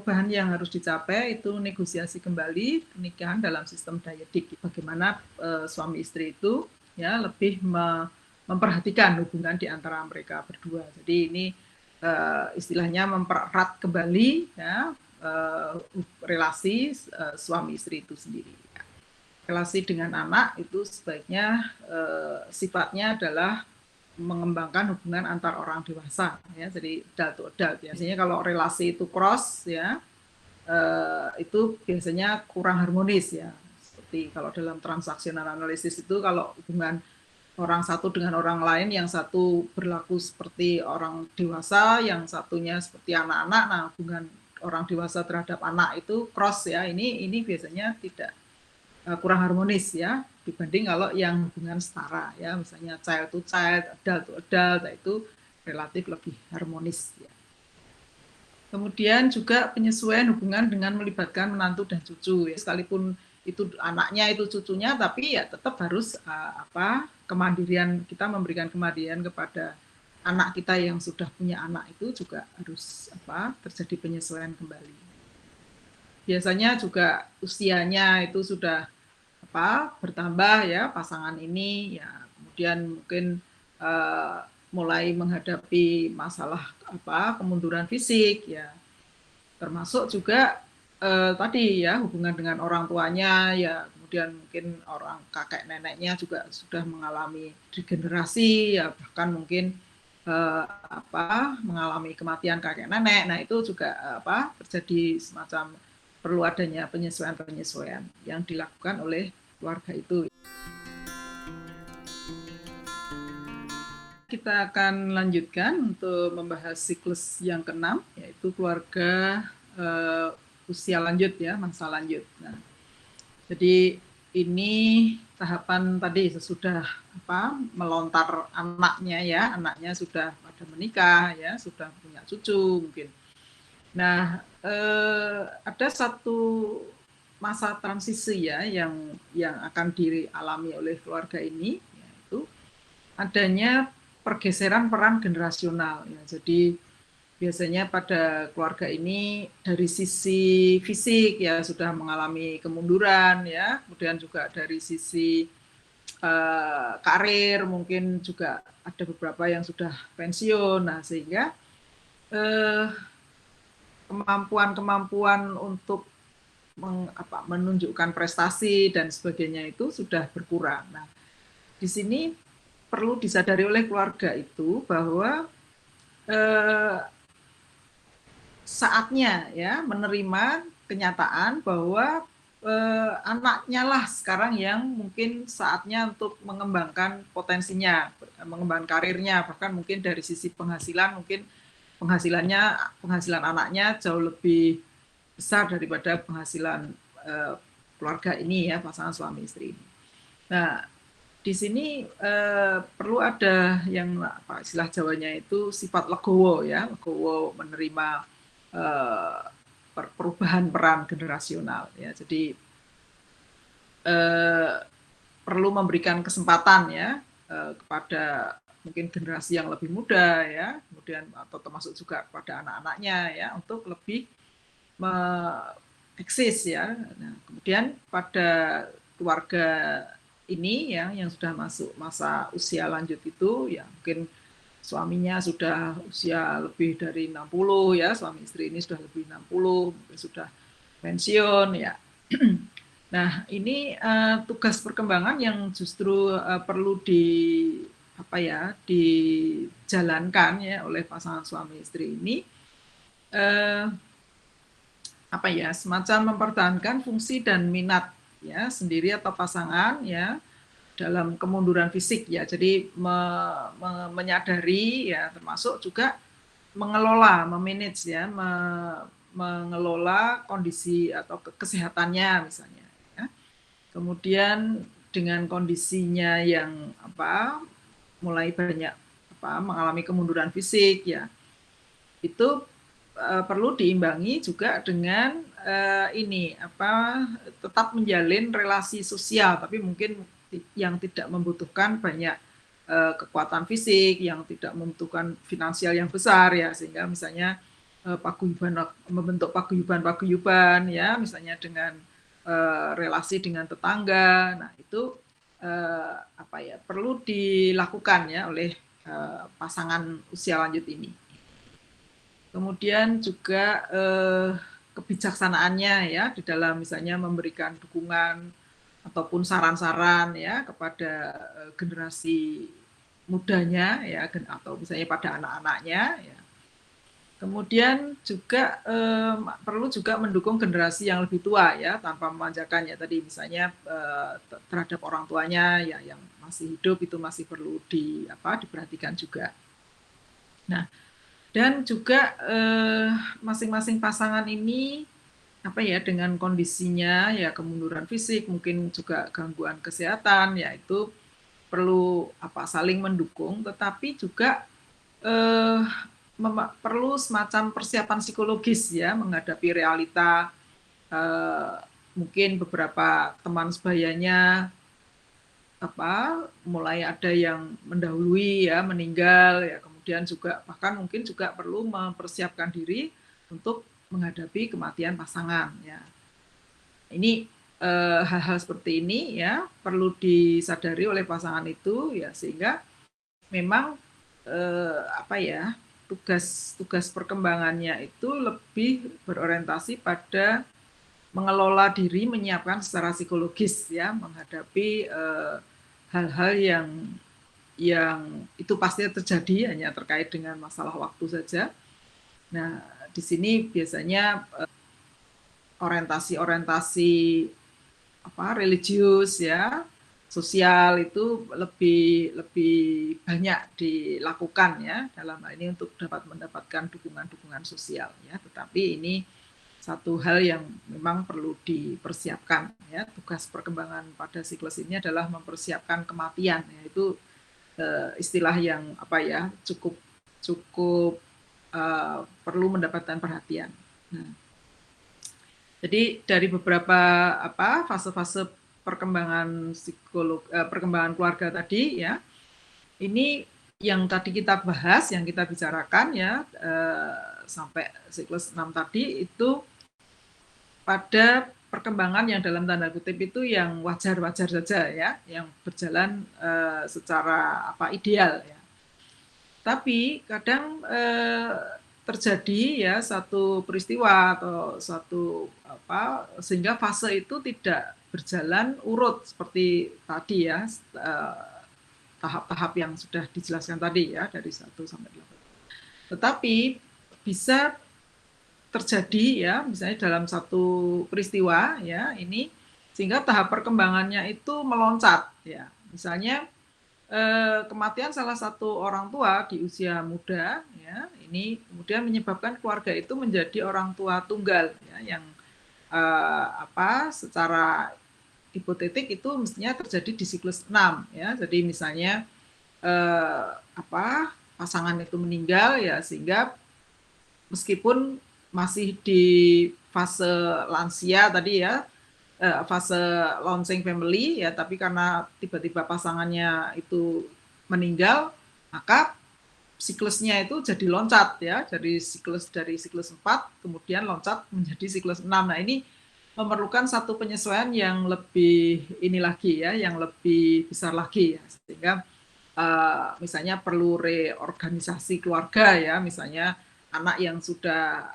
perubahan yang harus dicapai itu negosiasi kembali pernikahan dalam sistem dyadic. Bagaimana suami istri itu ya lebih memperhatikan hubungan di antara mereka berdua. Jadi ini istilahnya mempererat kembali ya relasi suami istri itu sendiri. Relasi dengan anak itu sebaiknya sifatnya adalah mengembangkan hubungan antar orang dewasa ya, jadi adult to adult ya. Biasanya kalau relasi itu cross ya itu biasanya kurang harmonis ya. Seperti kalau dalam transaksional analisis itu kalau hubungan orang satu dengan orang lain, yang satu berlaku seperti orang dewasa, yang satunya seperti anak-anak. Nah, hubungan orang dewasa terhadap anak itu cross ya. Ini biasanya tidak kurang harmonis ya dibanding kalau yang hubungan setara ya, misalnya child to child, adult to adult, itu relatif lebih harmonis ya. Kemudian juga penyesuaian hubungan dengan melibatkan menantu dan cucu ya, sekalipun itu anaknya itu cucunya, tapi ya tetap harus kemandirian, kita memberikan kemandirian kepada anak kita yang sudah punya anak, itu juga harus terjadi penyesuaian kembali. Biasanya juga usianya itu sudah bertambah ya pasangan ini ya, kemudian mungkin mulai menghadapi masalah kemunduran fisik ya, termasuk juga tadi ya hubungan dengan orang tuanya ya, kemudian mungkin orang kakek neneknya juga sudah mengalami degenerasi ya, bahkan mungkin mengalami kematian kakek nenek. Nah itu juga terjadi semacam perlu adanya penyesuaian-penyesuaian yang dilakukan oleh keluarga itu. Kita akan lanjutkan untuk membahas siklus yang ke-6, yaitu keluarga usia lanjut ya, masa lanjut. Nah, jadi ini tahapan tadi sesudah melontar anaknya ya, anaknya sudah pada menikah ya, sudah punya cucu mungkin. Nah, ada satu masa transisi ya yang akan dialami oleh keluarga ini, yaitu adanya pergeseran peran generasional ya. Jadi biasanya pada keluarga ini dari sisi fisik ya sudah mengalami kemunduran ya, kemudian juga dari sisi karir mungkin juga ada beberapa yang sudah pensiun. Nah, sehingga kemampuan untuk menunjukkan prestasi dan sebagainya itu sudah berkurang. Nah, di sini perlu disadari oleh keluarga itu bahwa saatnya ya menerima kenyataan bahwa anaknya lah sekarang yang mungkin saatnya untuk mengembangkan potensinya, mengembangkan karirnya, bahkan mungkin dari sisi penghasilan mungkin penghasilan anaknya jauh lebih besar daripada penghasilan keluarga ini ya, pasangan suami istri ini. Nah, di sini perlu ada yang istilah Jawanya itu sifat legowo ya, legowo menerima perubahan peran generasional ya. Jadi perlu memberikan kesempatan ya kepada mungkin generasi yang lebih muda ya, kemudian atau termasuk juga kepada anak-anaknya ya, untuk lebih eksis ya. Nah, kemudian pada keluarga ini ya yang sudah masuk masa usia lanjut itu ya, mungkin suaminya sudah usia lebih dari 60 ya, suami istri ini sudah lebih 60, mungkin sudah pensiun ya. Nah, ini tugas perkembangan yang justru perlu dijalankan ya oleh pasangan suami istri ini, semacam mempertahankan fungsi dan minat ya sendiri atau pasangan ya dalam kemunduran fisik ya. Jadi menyadari ya, termasuk juga mengelola, memanage ya, mengelola kondisi atau kesehatannya misalnya ya. Kemudian dengan kondisinya yang mulai banyak mengalami kemunduran fisik ya, itu perlu diimbangi juga dengan tetap menjalin relasi sosial, tapi mungkin yang tidak membutuhkan banyak kekuatan fisik, yang tidak membutuhkan finansial yang besar ya, sehingga misalnya membentuk paguyuban ya, misalnya dengan relasi dengan tetangga. Nah, itu perlu dilakukan ya oleh pasangan usia lanjut ini. Kemudian juga kebijaksanaannya ya di dalam misalnya memberikan dukungan ataupun saran-saran ya kepada generasi mudanya ya atau misalnya pada anak-anaknya ya. Kemudian juga perlu juga mendukung generasi yang lebih tua ya tanpa memanjakan ya tadi misalnya terhadap orang tuanya ya yang masih hidup itu masih perlu diperhatikan juga. Nah, dan juga masing-masing pasangan ini dengan kondisinya ya kemunduran fisik, mungkin juga gangguan kesehatan, ya itu perlu saling mendukung, tetapi juga perlu semacam persiapan psikologis ya menghadapi realita mungkin beberapa teman sebayanya mulai ada yang mendahului ya meninggal ya, kemudian juga bahkan mungkin juga perlu mempersiapkan diri untuk menghadapi kematian pasangan ya. Ini hal-hal seperti ini ya perlu disadari oleh pasangan itu ya, sehingga memang tugas perkembangannya itu lebih berorientasi pada mengelola diri, menyiapkan secara psikologis ya menghadapi hal-hal yang itu pasti terjadi hanya terkait dengan masalah waktu saja. Nah, di sini biasanya orientasi religius ya, sosial itu lebih banyak dilakukan ya dalam hal ini untuk dapat mendapatkan dukungan sosial ya. Tetapi ini satu hal yang memang perlu dipersiapkan ya. Tugas perkembangan pada siklus ini adalah mempersiapkan kematian, yaitu istilah yang cukup perlu mendapatkan perhatian. Nah, jadi dari beberapa fase-fase perkembangan perkembangan keluarga tadi ya, ini yang tadi kita bahas, yang kita bicarakan ya sampai siklus 6 tadi itu pada perkembangan yang dalam tanda kutip itu yang wajar-wajar saja ya, yang berjalan secara ideal ya. Tapi kadang terjadi ya satu peristiwa atau satu sehingga fase itu tidak berjalan urut seperti tadi ya, tahap-tahap yang sudah dijelaskan tadi ya dari 1 sampai 8. Tetapi bisa terjadi ya misalnya dalam satu peristiwa ya ini sehingga tahap perkembangannya itu meloncat ya. Misalnya kematian salah satu orang tua di usia muda ya, ini kemudian menyebabkan keluarga itu menjadi orang tua tunggal ya, yang secara hipotetik itu mestinya terjadi di siklus 6 ya. Jadi misalnya pasangan itu meninggal ya, sehingga meskipun masih di fase lansia tadi ya, fase launching family ya, tapi karena tiba-tiba pasangannya itu meninggal, maka siklusnya itu jadi loncat ya, dari siklus 4 kemudian loncat menjadi siklus 6. Nah, ini memerlukan satu penyesuaian yang lebih ini lagi ya, yang lebih besar lagi ya, sehingga misalnya perlu reorganisasi keluarga ya, misalnya anak yang sudah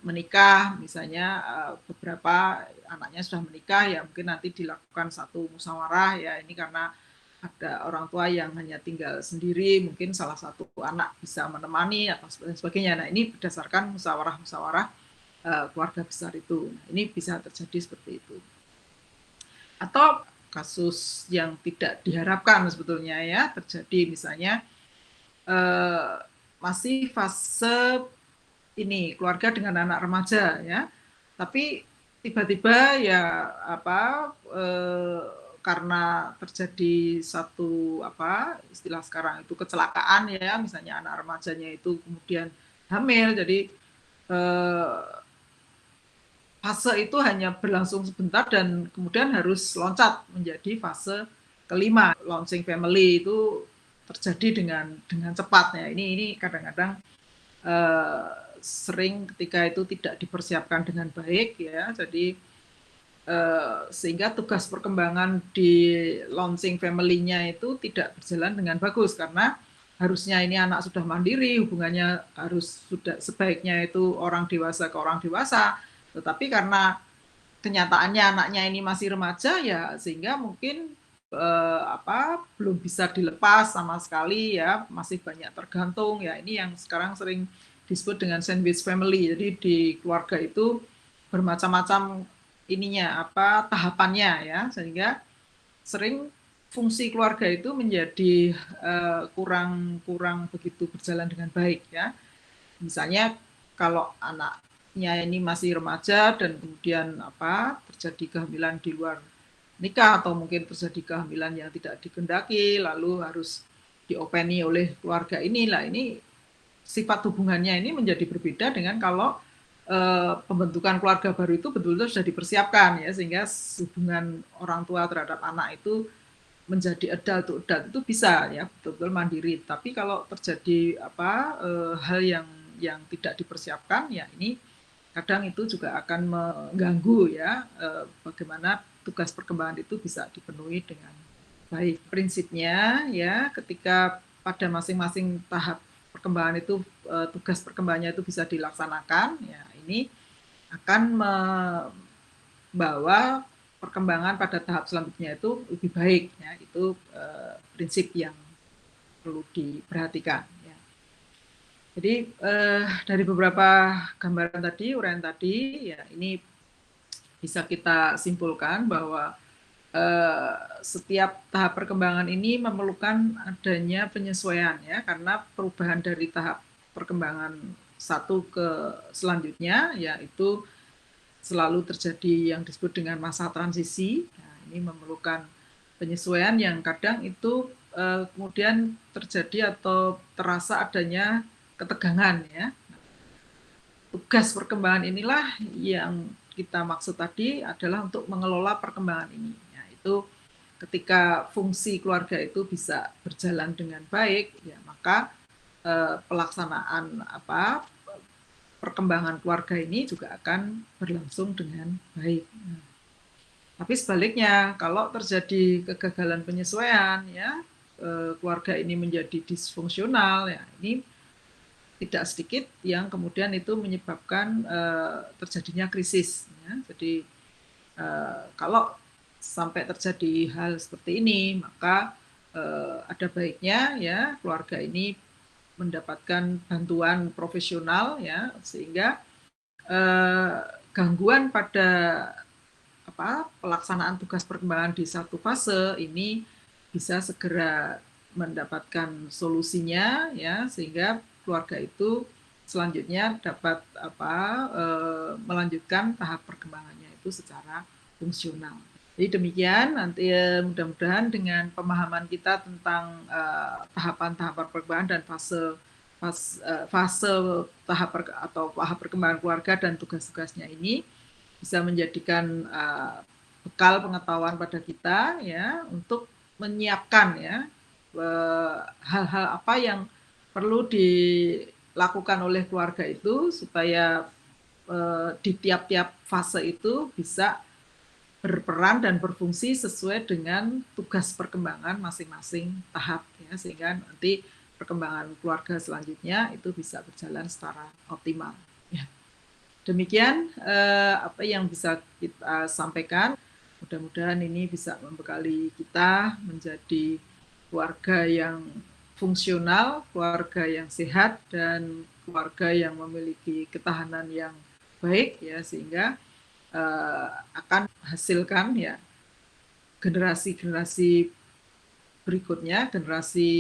menikah, misalnya beberapa anaknya sudah menikah ya, mungkin nanti dilakukan satu musyawarah ya, ini karena ada orang tua yang hanya tinggal sendiri, mungkin salah satu anak bisa menemani atau sebagainya. Nah, ini berdasarkan musyawarah keluarga besar itu. Nah, ini bisa terjadi seperti itu. Atau kasus yang tidak diharapkan sebetulnya ya terjadi, misalnya masih fase ini keluarga dengan anak remaja ya, tapi tiba-tiba ya karena terjadi satu istilah sekarang itu kecelakaan ya, misalnya anak remajanya itu kemudian hamil, jadi fase itu hanya berlangsung sebentar dan kemudian harus loncat menjadi fase kelima, launching family itu terjadi dengan cepat ya. Ini kadang-kadang sering ketika itu tidak dipersiapkan dengan baik ya. Jadi sehingga tugas perkembangan di launching family-nya itu tidak berjalan dengan bagus karena harusnya ini anak sudah mandiri, hubungannya harus sudah sebaiknya itu orang dewasa ke orang dewasa, tetapi karena kenyataannya anaknya ini masih remaja ya sehingga mungkin belum bisa dilepas sama sekali ya, masih banyak tergantung ya. Ini yang sekarang sering disebut dengan sandwich family. Jadi di keluarga itu bermacam-macam ininya tahapannya ya, sehingga sering fungsi keluarga itu menjadi kurang begitu berjalan dengan baik ya. Misalnya kalau anaknya ini masih remaja dan kemudian terjadi kehamilan di luar nikah atau mungkin terjadi kehamilan yang tidak dikehendaki lalu harus diopeni oleh keluarga inilah, ini sifat hubungannya ini menjadi berbeda dengan kalau pembentukan keluarga baru itu betul-betul sudah dipersiapkan ya, sehingga hubungan orang tua terhadap anak itu menjadi adult to adult itu bisa ya betul-betul mandiri. Tapi kalau terjadi hal yang tidak dipersiapkan ya, ini kadang itu juga akan mengganggu ya bagaimana tugas perkembangan itu bisa dipenuhi dengan baik. Prinsipnya ya ketika pada masing-masing tahap perkembangan itu tugas perkembangannya itu bisa dilaksanakan ya, ini akan membawa perkembangan pada tahap selanjutnya itu lebih baik ya. Itu prinsip yang perlu diperhatikan ya. Jadi dari beberapa gambaran tadi, uraian tadi ya, ini bisa kita simpulkan bahwa setiap tahap perkembangan ini memerlukan adanya penyesuaian ya, karena perubahan dari tahap perkembangan satu ke selanjutnya yaitu selalu terjadi yang disebut dengan masa transisi. Nah, ini memerlukan penyesuaian yang kadang itu kemudian terjadi atau terasa adanya ketegangan ya. Tugas perkembangan inilah yang kita maksud tadi adalah untuk mengelola perkembangan ini. Ya, itu ketika fungsi keluarga itu bisa berjalan dengan baik, ya maka pelaksanaan perkembangan keluarga ini juga akan berlangsung dengan baik. Nah, tapi sebaliknya, kalau terjadi kegagalan penyesuaian, ya keluarga ini menjadi disfungsional, ya ini tidak sedikit yang kemudian itu menyebabkan terjadinya krisis. Ya. Jadi kalau sampai terjadi hal seperti ini, maka ada baiknya ya keluarga ini mendapatkan bantuan profesional ya, sehingga gangguan pada pelaksanaan tugas perkembangan di satu fase ini bisa segera mendapatkan solusinya ya, sehingga keluarga itu selanjutnya dapat melanjutkan tahap perkembangannya itu secara fungsional. Jadi demikian, nanti mudah-mudahan dengan pemahaman kita tentang tahapan-tahapan perkembangan dan fase tahap perkembangan keluarga dan tugas-tugasnya ini bisa menjadikan bekal pengetahuan pada kita ya untuk menyiapkan ya hal-hal apa yang perlu dilakukan oleh keluarga itu supaya di tiap-tiap fase itu bisa berperan dan berfungsi sesuai dengan tugas perkembangan masing-masing tahap ya, sehingga nanti perkembangan keluarga selanjutnya itu bisa berjalan secara optimal ya. Demikian apa yang bisa kita sampaikan. Mudah-mudahan ini bisa membekali kita menjadi keluarga yang fungsional, keluarga yang sehat, dan keluarga yang memiliki ketahanan yang baik ya, sehingga akan hasilkan ya generasi-generasi berikutnya, generasi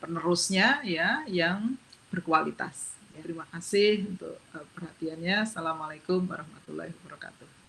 penerusnya ya yang berkualitas. Ya, terima kasih untuk perhatiannya. Assalamualaikum warahmatullahi wabarakatuh.